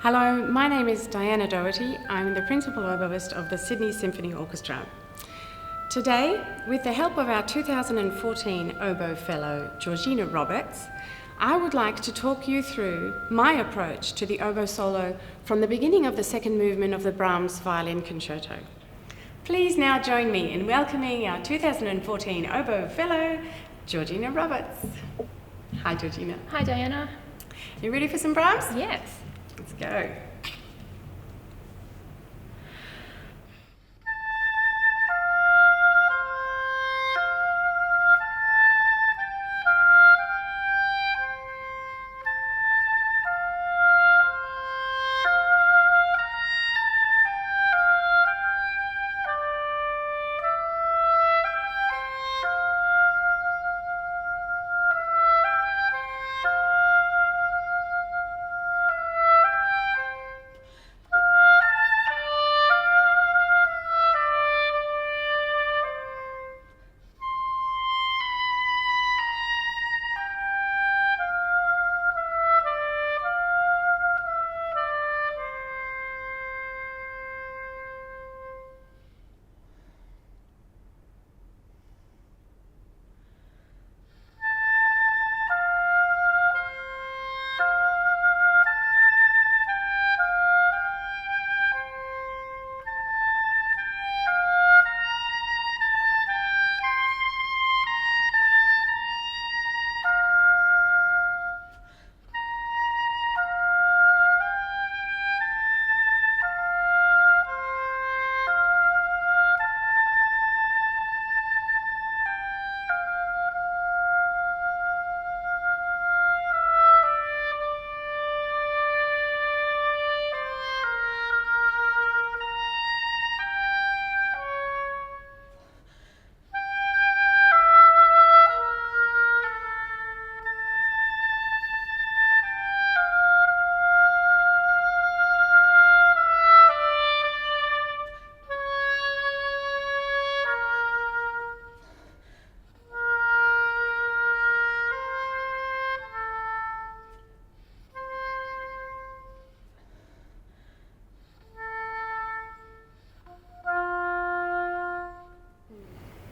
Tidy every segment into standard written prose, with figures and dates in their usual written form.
Hello, my name is Diana Doherty. I'm the principal oboist of the Sydney Symphony Orchestra. Today, with the help of our 2014 Oboe Fellow Georgina Roberts, I would like to talk you through my approach to the oboe solo from the beginning of the second movement of the Brahms Violin Concerto. Please now join me in welcoming our 2014 Oboe Fellow, Georgina Roberts. Hi, Georgina. Hi, Diana. You ready for some Brahms? Yes. Let's go.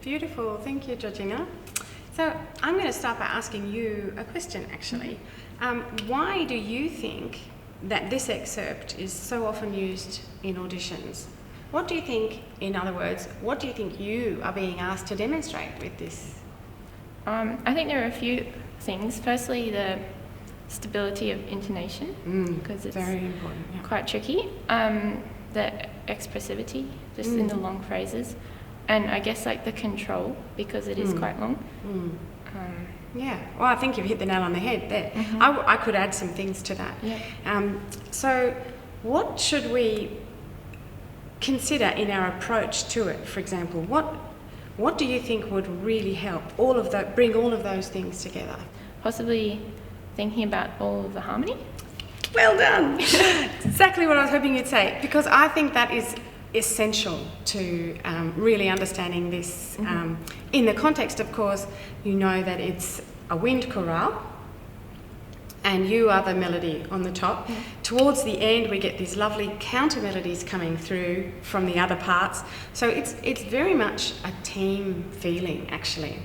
Beautiful, thank you, Georgina. So I'm going to start by asking you a question, actually. Why do you think that this excerpt is so often used in auditions? What do you think, in other words, what do you think you are being asked to demonstrate with this? I think there are a few things. Firstly, the stability of intonation, because it's very important, yeah. quite tricky. The expressivity, just in the long phrases. And I guess like the control, because it is quite long. Yeah, well, I think you've hit the nail on the head there. I could add some things to that. Yeah. So what should we consider in our approach to it, for example? What do you think would really help bring all of those things together? Possibly thinking about all of the harmony. Well done! Exactly what I was hoping you'd say, because I think that is essential to really understanding this. In the context, of course, you know that it's a wind chorale and you are the melody on the top. Towards the end, we get these lovely counter melodies coming through from the other parts. So it's very much a team feeling, actually.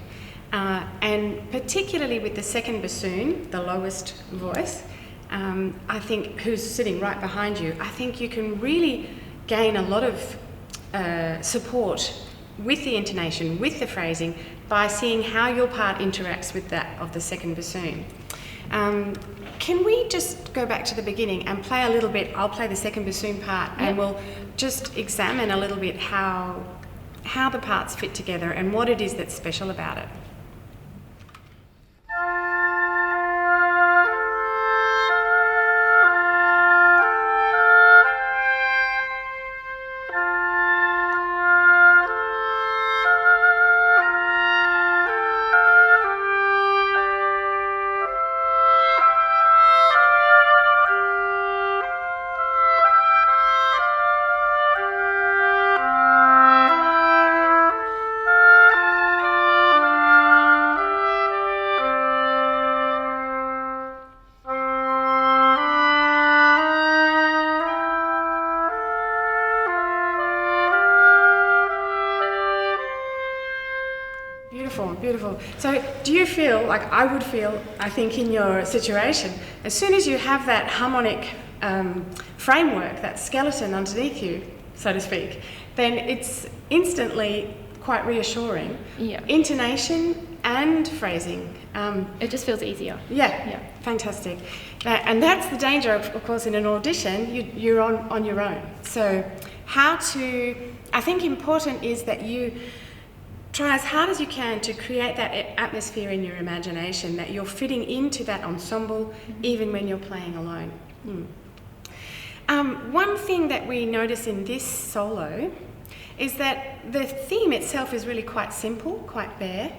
And particularly with the second bassoon, the lowest voice, I think, who's sitting right behind you, I think you can really gain a lot of support with the intonation, with the phrasing, by seeing how your part interacts with that of the second bassoon. Can we just go back to the beginning and play a little bit? I'll play the second bassoon part, and we'll just examine a little bit how the parts fit together and what it is that's special about it. beautiful. So do you feel, like I would feel, I think in your situation, as soon as you have that harmonic framework, that skeleton underneath you, so to speak, then it's instantly quite reassuring. Yeah. Intonation and phrasing. It just feels easier. Yeah. Fantastic. And that's the danger, of course, in an audition, you're on your own. So I think important is that you try as hard as you can to create that atmosphere in your imagination, that you're fitting into that ensemble even when you're playing alone. One thing that we notice in this solo is that the theme itself is really quite simple, quite bare,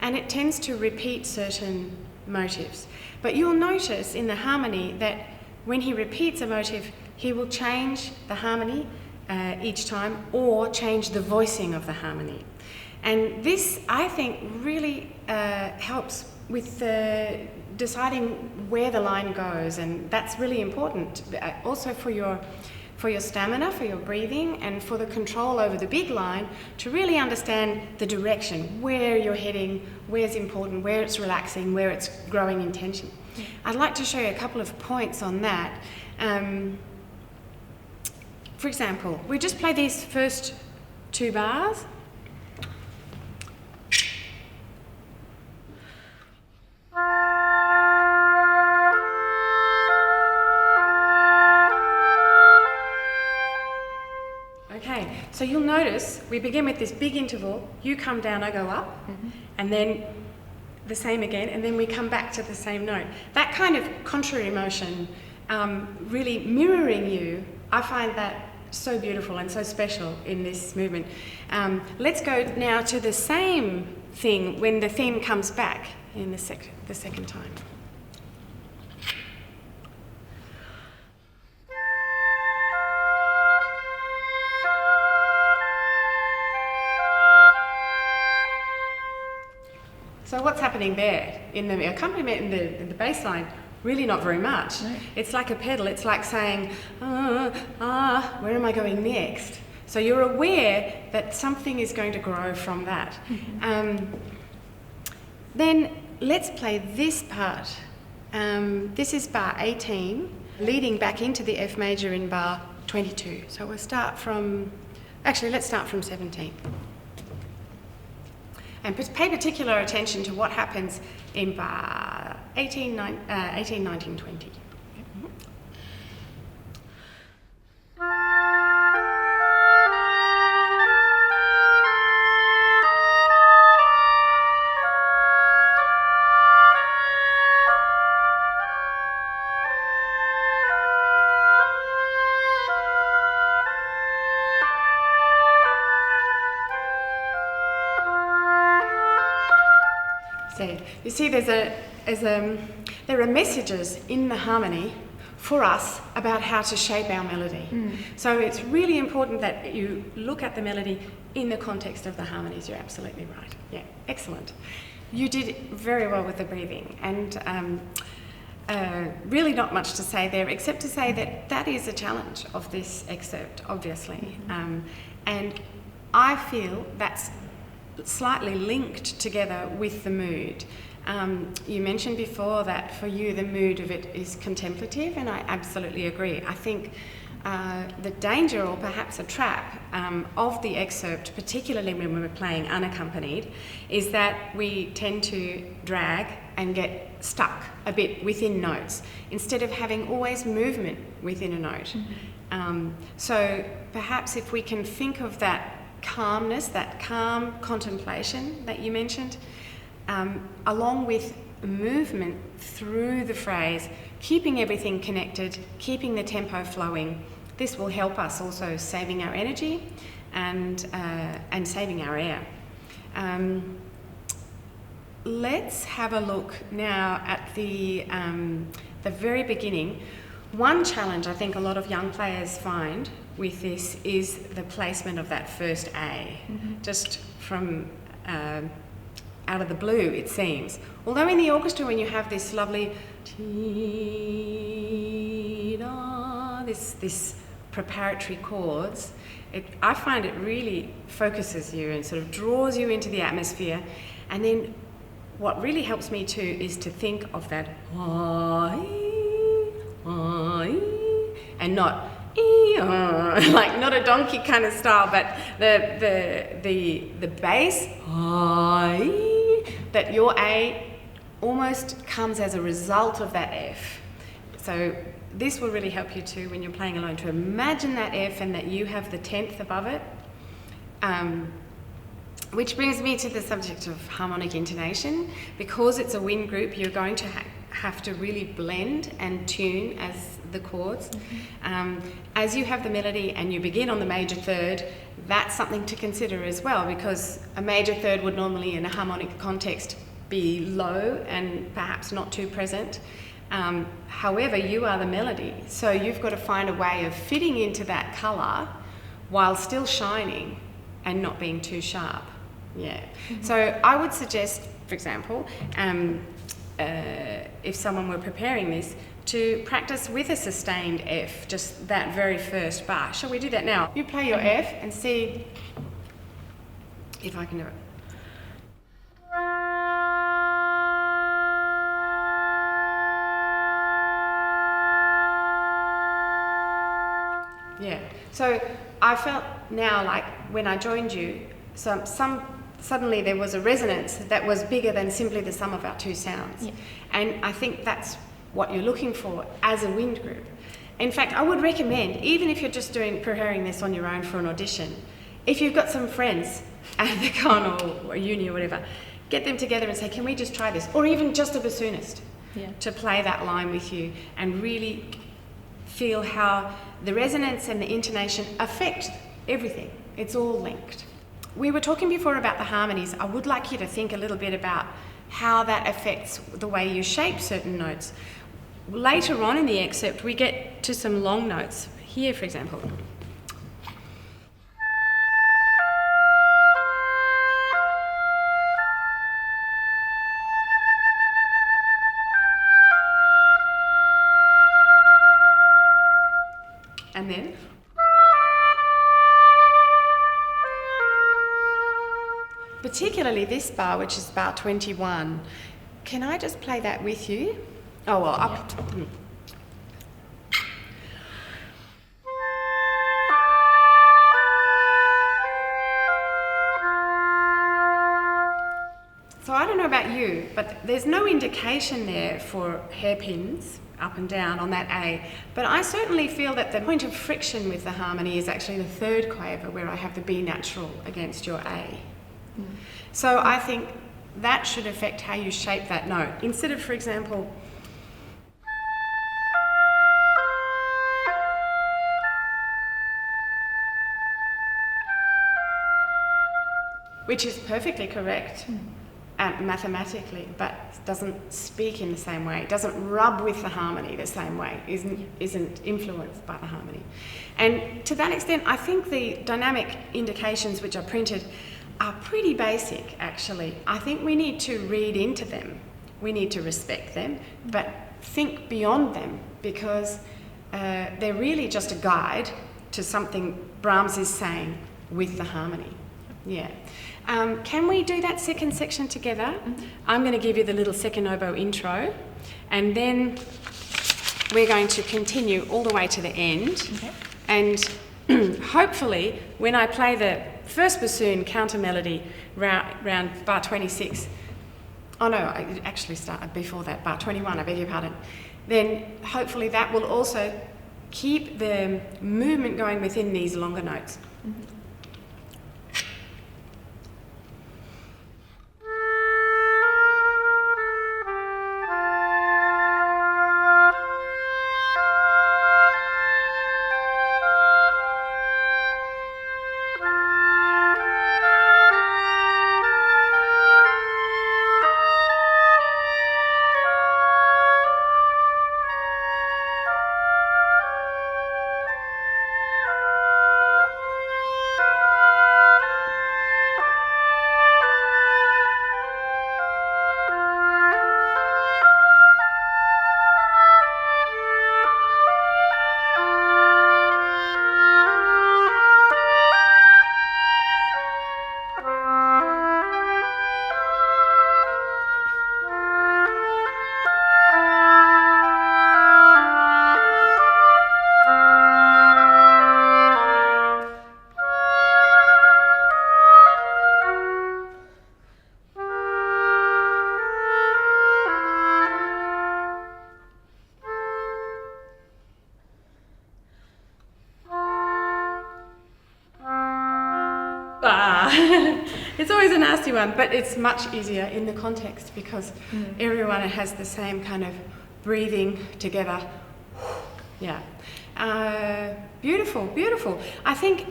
and it tends to repeat certain motives. But you'll notice in the harmony that when he repeats a motive, he will change the harmony each time, or change the voicing of the harmony. And this, I think, really helps with deciding where the line goes, and that's really important also for your stamina, for your breathing, and for the control over the big line, to really understand the direction, where you're heading, where's important, where it's relaxing, where it's growing in tension. I'd like to show you a couple of points on that. For example, we just play these first 2 bars. Okay, so you'll notice we begin with this big interval, you come down, I go up, and then the same again, and then we come back to the same note. That kind of contrary motion, really mirroring you, I find that so beautiful and so special in this movement. Let's go now to the same thing when the theme comes back in the second time. So what's happening there in the accompaniment in the bass line? Really not very much. No. It's like a pedal. It's like saying, where am I going next? So you're aware that something is going to grow from that. Then let's play this part. This is bar 18, leading back into the F major in bar 22. So we'll start from, let's start from 17. And pay particular attention to what happens in bar 18, 19, 20. You see, there are messages in the harmony for us about how to shape our melody. So it's really important that you look at the melody in the context of the harmonies. You're absolutely right. Yeah, excellent. You did very well with the breathing, and really not much to say there, except to say that that is a challenge of this excerpt, obviously. And I feel that's slightly linked together with the mood. You mentioned before that for you the mood of it is contemplative, and I absolutely agree. I think the danger, or perhaps a trap, of the excerpt, particularly when we're playing unaccompanied, is that we tend to drag and get stuck a bit within notes instead of having always movement within a note. So perhaps if we can think of that calmness, that calm contemplation that you mentioned, along with movement through the phrase, keeping everything connected, keeping the tempo flowing, this will help us also saving our energy and saving our air. Let's have a look now at the very beginning. One challenge I think a lot of young players find with this is the placement of that first A, just from out of the blue, it seems. Although in the orchestra, when you have this lovely this preparatory chords, I find it really focuses you and sort of draws you into the atmosphere. And then what really helps me too is to think of that and not like not a donkey kind of style, but the bass that your A almost comes as a result of that F. So this will really help you too when you're playing alone, to imagine that F and that you have the 10th above it. Which brings me to the subject of harmonic intonation. Because it's a wind group, you're going to have to really blend and tune as the chords. As you have the melody and you begin on the major third, that's something to consider as well, because a major third would normally in a harmonic context be low and perhaps not too present. However, you are the melody, so you've got to find a way of fitting into that colour while still shining and not being too sharp. Yeah. So I would suggest, for example, if someone were preparing this, to practice with a sustained F, just that very first bar. Shall we do that now? You play your F and see if I can do it. Yeah. So I felt now like when I joined you, suddenly there was a resonance that was bigger than simply the sum of our two sounds. Yeah. And I think that's what you're looking for as a wind group. In fact, I would recommend, even if you're just preparing this on your own for an audition, if you've got some friends at the con or uni or whatever, get them together and say, can we just try this? Or even just a bassoonist to play that line with you and really feel how the resonance and the intonation affect everything. It's all linked. We were talking before about the harmonies. I would like you to think a little bit about how that affects the way you shape certain notes. Later on in the excerpt, we get to some long notes. Here, for example. And then. Particularly this bar, which is bar 21. Can I just play that with you? Oh, well, up. So I don't know about you, but there's no indication there for hairpins up and down on that A. But I certainly feel that the point of friction with the harmony is actually the third quaver, where I have the B natural against your A. So I think that should affect how you shape that note. Instead of, for example, which is perfectly correct mathematically, but doesn't speak in the same way, doesn't rub with the harmony the same way, isn't influenced by the harmony. And to that extent, I think the dynamic indications which are printed are pretty basic, actually. I think we need to read into them. We need to respect them, but think beyond them, because they're really just a guide to something Brahms is saying with the harmony. Yeah. Can we do that second section together? I'm going to give you the little second oboe intro, and then we're going to continue all the way to the end. Okay. And hopefully, when I play the first bassoon counter melody round bar 26, oh no, I actually started before that, bar 21, I beg your pardon, then hopefully that will also keep the movement going within these longer notes. It's always a nasty one, but it's much easier in the context because everyone has the same kind of breathing together. Yeah. Beautiful, beautiful. I think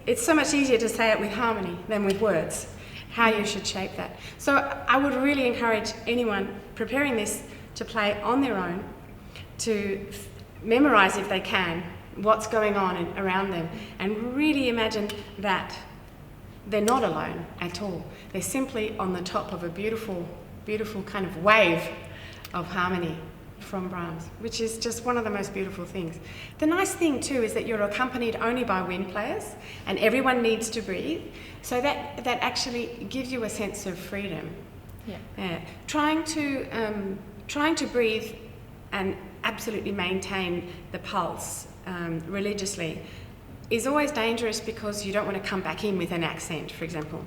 it's so much easier to say it with harmony than with words, how you should shape that. So I would really encourage anyone preparing this to play on their own, to memorize if they can what's going on around them, and really imagine that they're not alone at all. They're simply on the top of a beautiful, beautiful kind of wave of harmony from Brahms, which is just one of the most beautiful things. The nice thing too is that you're accompanied only by wind players and everyone needs to breathe, so that actually gives you a sense of freedom. Yeah. Trying to breathe and absolutely maintain the pulse religiously is always dangerous because you don't want to come back in with an accent, for example.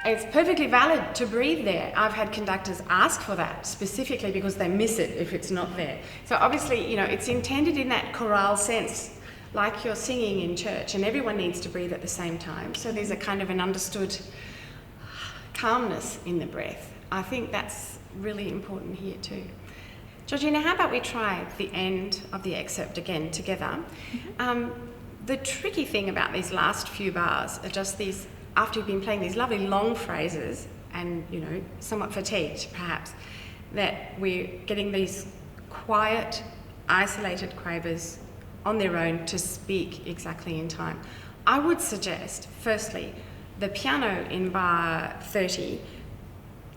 It's perfectly valid to breathe there. I've had conductors ask for that specifically because they miss it if it's not there. So obviously, it's intended in that chorale sense, like you're singing in church, and everyone needs to breathe at the same time. So there's a kind of an understood calmness in the breath. I think that's really important here too. Georgina, how about we try the end of the excerpt again together? The tricky thing about these last few bars are just these, after you've been playing these lovely long phrases and, somewhat fatigued perhaps, that we're getting these quiet, isolated quavers on their own to speak exactly in time. I would suggest, firstly, the piano in bar 30,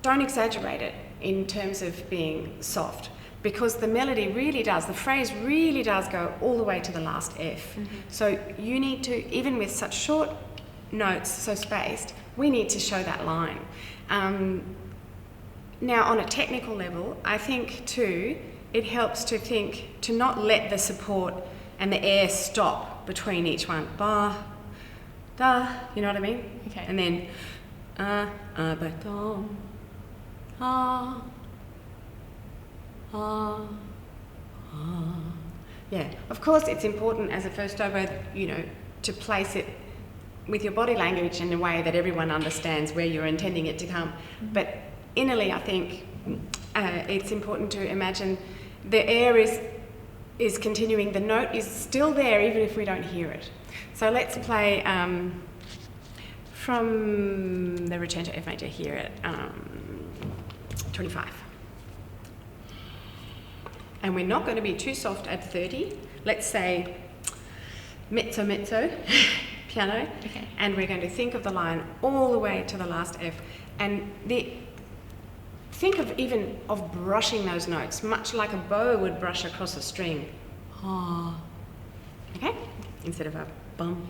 don't exaggerate it in terms of being soft, because the melody really does, the phrase really does go all the way to the last F. So you need to, even with such short notes, so spaced, we need to show that line. Now, on a technical level, I think too, it helps to not let the support and the air stop between each one. Ba, da, you know what I mean? Okay. And then, ba, dum, ah, ah, ah. Yeah, of course it's important as a first oboe, to place it with your body language in a way that everyone understands where you're intending it to come. But innerly, I think it's important to imagine the air is continuing, the note is still there even if we don't hear it. So let's play from the Return to F major here at 25. And we're not going to be too soft at 30. Let's say mezzo mezzo, piano, Okay. and we're going to think of the line all the way to the last F. And think of brushing those notes, much like a bow would brush across a string. Ah. Okay? Instead of a bum.